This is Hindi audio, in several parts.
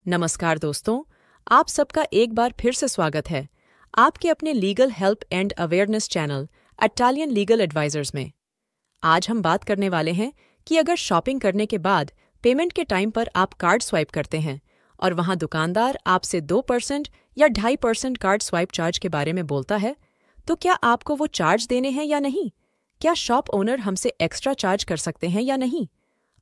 नमस्कार दोस्तों, आप सबका एक बार फिर से स्वागत है आपके अपने legal help and awareness channel Italian legal advisers में। आज हम बात करने वाले हैं कि अगर शॉपिंग करने के बाद पेमेंट के टाइम पर आप कार्ड स्वाइप करते हैं और वहां दुकानदार आपसे 2% या 2.5% कार्ड स्वाइप चार्ज के बारे में बोलता है, तो क्या आपको वो चार्ज देने हैं या नहीं? क्या शॉप ओनर हमसे एक्स्ट्रा चार्ज कर सकते हैं या नहीं?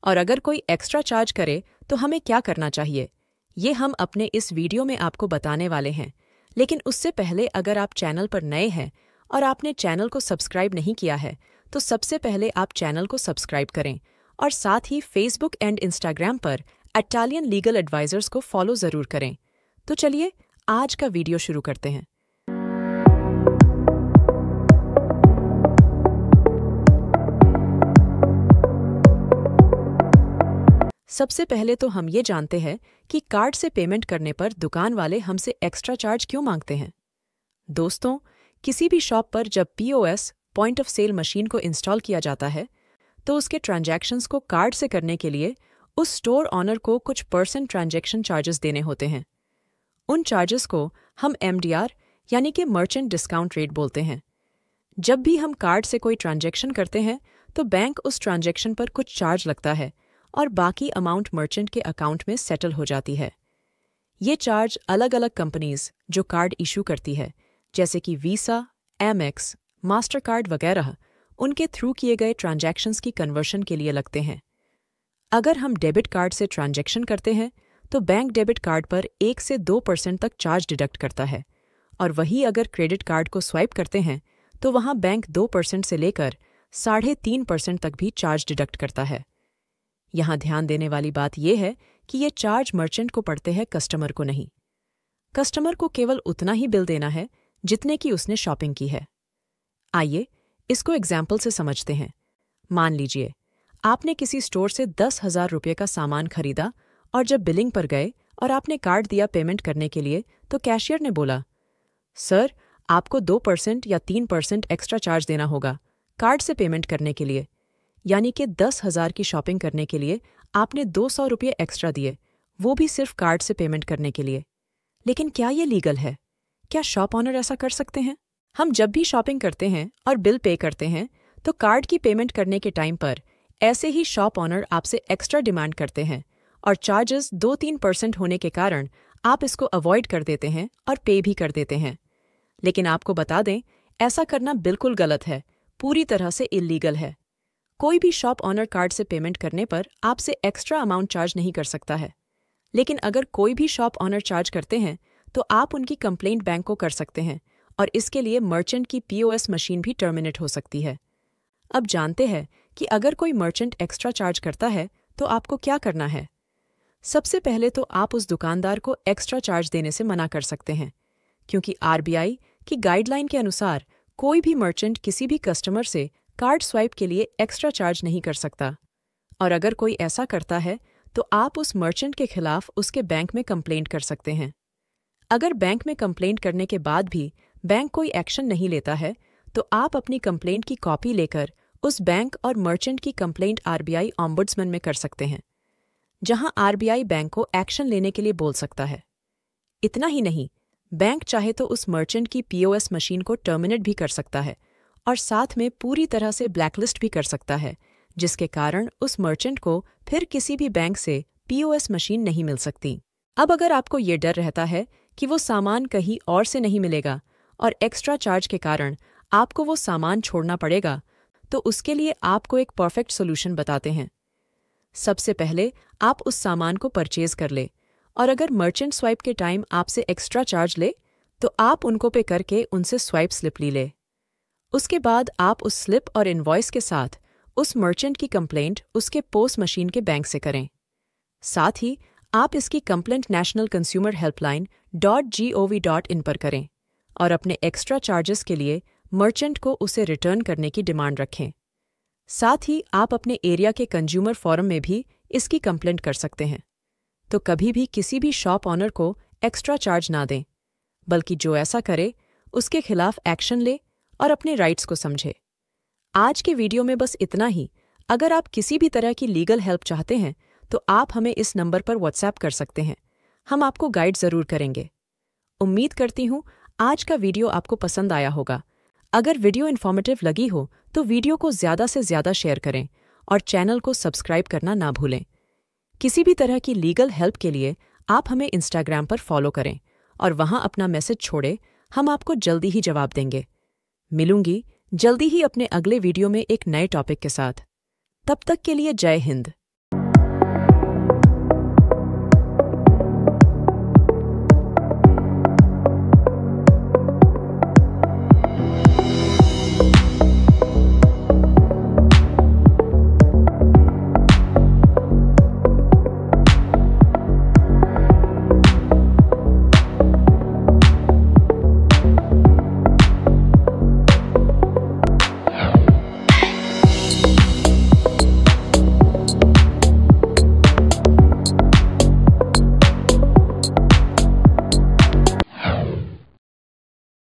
और अगर कोई एक्स्ट्रा चार्ज करे तो हमें क्या करना चाहिए, ये हम अपने इस वीडियो में आपको बताने वाले हैं। लेकिन उससे पहले अगर आप चैनल पर नए हैं और आपने चैनल को सब्सक्राइब नहीं किया है तो सबसे पहले आप चैनल को सब्सक्राइब करें और साथ ही फेसबुक एंड इंस्टाग्राम पर इटालियन लीगल एडवाइजर्स को फॉलो ज़रूर करें। तो चलिए आज का वीडियो शुरू करते हैं। सबसे पहले तो हम ये जानते हैं कि कार्ड से पेमेंट करने पर दुकान वाले हमसे एक्स्ट्रा चार्ज क्यों मांगते हैं। दोस्तों, किसी भी शॉप पर जब POS point of sale machine को इंस्टॉल किया जाता है तो उसके ट्रांजैक्शंस को कार्ड से करने के लिए उस स्टोर ऑनर को कुछ % ट्रांजैक्शन चार्जेस देने होते हैं। उन चार्जेस को हम MDR यानी कि मर्चेंट डिस्काउंट रेट बोलते हैं। जब भी हम कार्ड से कोई ट्रांजैक्शन करते हैं तो बैंक उस ट्रांजैक्शन पर कुछ चार्ज लगता है और बाकी अमाउंट मर्चेंट के अकाउंट में सेटल हो जाती है। ये चार्ज अलग अलग कंपनीज जो कार्ड इशू करती है, जैसे कि वीसा, एमएक्स, मास्टर कार्ड वगैरह, उनके थ्रू किए गए ट्रांजैक्शंस की कन्वर्शन के लिए लगते हैं। अगर हम डेबिट कार्ड से ट्रांजैक्शन करते हैं तो बैंक डेबिट कार्ड पर 1 से 2% तक चार्ज डिडक्ट करता है, और वही अगर क्रेडिट कार्ड को स्वाइप करते हैं तो वहाँ बैंक 2% से लेकर 3.5% तक भी चार्ज डिडक्ट करता है। यहाँ ध्यान देने वाली बात यह है कि ये चार्ज मर्चेंट को पड़ते हैं, कस्टमर को नहीं। कस्टमर को केवल उतना ही बिल देना है जितने की उसने शॉपिंग की है। आइए इसको एग्जाम्पल से समझते हैं। मान लीजिए आपने किसी स्टोर से 10,000 रुपये का सामान खरीदा और जब बिलिंग पर गए और आपने कार्ड दिया पेमेंट करने के लिए तो कैशियर ने बोला, सर आपको 2% या 3% एक्स्ट्रा चार्ज देना होगा कार्ड से पेमेंट करने के लिए। यानी कि 10,000 की शॉपिंग करने के लिए आपने 200 रुपये एक्स्ट्रा दिए, वो भी सिर्फ कार्ड से पेमेंट करने के लिए। लेकिन क्या ये लीगल है? क्या शॉप ऑनर ऐसा कर सकते हैं? हम जब भी शॉपिंग करते हैं और बिल पे करते हैं तो कार्ड की पेमेंट करने के टाइम पर ऐसे ही शॉप ऑनर आपसे एक्स्ट्रा डिमांड करते हैं और चार्जेस 2-3% होने के कारण आप इसको अवॉइड कर देते हैं और पे भी कर देते हैं। लेकिन आपको बता दें, ऐसा करना बिल्कुल गलत है, पूरी तरह से इल्लीगल है। कोई भी शॉप ऑनर कार्ड से पेमेंट करने पर आपसे एक्स्ट्रा अमाउंट चार्ज नहीं कर सकता है। लेकिन अगर कोई भी शॉप ऑनर चार्ज करते हैं तो आप उनकी कंप्लेंट बैंक को कर सकते हैं और इसके लिए मर्चेंट की POS मशीन भी टर्मिनेट हो सकती है। अब जानते हैं कि अगर कोई मर्चेंट एक्स्ट्रा चार्ज करता है तो आपको क्या करना है। सबसे पहले तो आप उस दुकानदार को एक्स्ट्रा चार्ज देने से मना कर सकते हैं, क्योंकि RBI की गाइडलाइन के अनुसार कोई भी मर्चेंट किसी भी कस्टमर से कार्ड स्वाइप के लिए एक्स्ट्रा चार्ज नहीं कर सकता। और अगर कोई ऐसा करता है तो आप उस मर्चेंट के खिलाफ उसके बैंक में कंप्लेंट कर सकते हैं। अगर बैंक में कंप्लेंट करने के बाद भी बैंक कोई एक्शन नहीं लेता है तो आप अपनी कंप्लेंट की कॉपी लेकर उस बैंक और मर्चेंट की कंप्लेंट RBI ऑम्बुड्समैन में कर सकते हैं, जहां RBI बैंक को एक्शन लेने के लिए बोल सकता है। इतना ही नहीं, बैंक चाहे तो उस मर्चेंट की POS मशीन को टर्मिनेट भी कर सकता है और साथ में पूरी तरह से ब्लैकलिस्ट भी कर सकता है, जिसके कारण उस मर्चेंट को फिर किसी भी बैंक से POS मशीन नहीं मिल सकती। अब अगर आपको ये डर रहता है कि वो सामान कहीं और से नहीं मिलेगा और एक्स्ट्रा चार्ज के कारण आपको वो सामान छोड़ना पड़ेगा, तो उसके लिए आपको एक परफेक्ट सोल्यूशन बताते हैं। सबसे पहले आप उस सामान को परचेज कर ले और अगर मर्चेंट स्वाइप के टाइम आपसे एक्स्ट्रा चार्ज ले तो आप उनको पे करके उनसे स्वाइप स्लिप ली ले। उसके बाद आप उस स्लिप और इनवॉइस के साथ उस मर्चेंट की कंप्लेंट उसके पोस्ट मशीन के बैंक से करें। साथ ही आप इसकी complaint national consumer helpline .gov.in पर करें और अपने एक्स्ट्रा चार्जेस के लिए मर्चेंट को उसे रिटर्न करने की डिमांड रखें। साथ ही आप अपने एरिया के कंज्यूमर फोरम में भी इसकी कंप्लेंट कर सकते हैं। तो कभी भी किसी भी शॉप ऑनर को एक्स्ट्रा चार्ज ना दें, बल्कि जो ऐसा करे उसके खिलाफ एक्शन ले और अपने राइट्स को समझे। आज के वीडियो में बस इतना ही। अगर आप किसी भी तरह की लीगल हेल्प चाहते हैं तो आप हमें इस नंबर पर व्हाट्सएप कर सकते हैं। हम आपको गाइड जरूर करेंगे। उम्मीद करती हूँ आज का वीडियो आपको पसंद आया होगा। अगर वीडियो इन्फॉर्मेटिव लगी हो तो वीडियो को ज़्यादा से ज़्यादा शेयर करें और चैनल को सब्सक्राइब करना ना भूलें। किसी भी तरह की लीगल हेल्प के लिए आप हमें इंस्टाग्राम पर फॉलो करें और वहां अपना मैसेज छोड़ें, हम आपको जल्दी ही जवाब देंगे। मिलूंगी जल्दी ही अपने अगले वीडियो में एक नए टॉपिक के साथ। तब तक के लिए जय हिंद।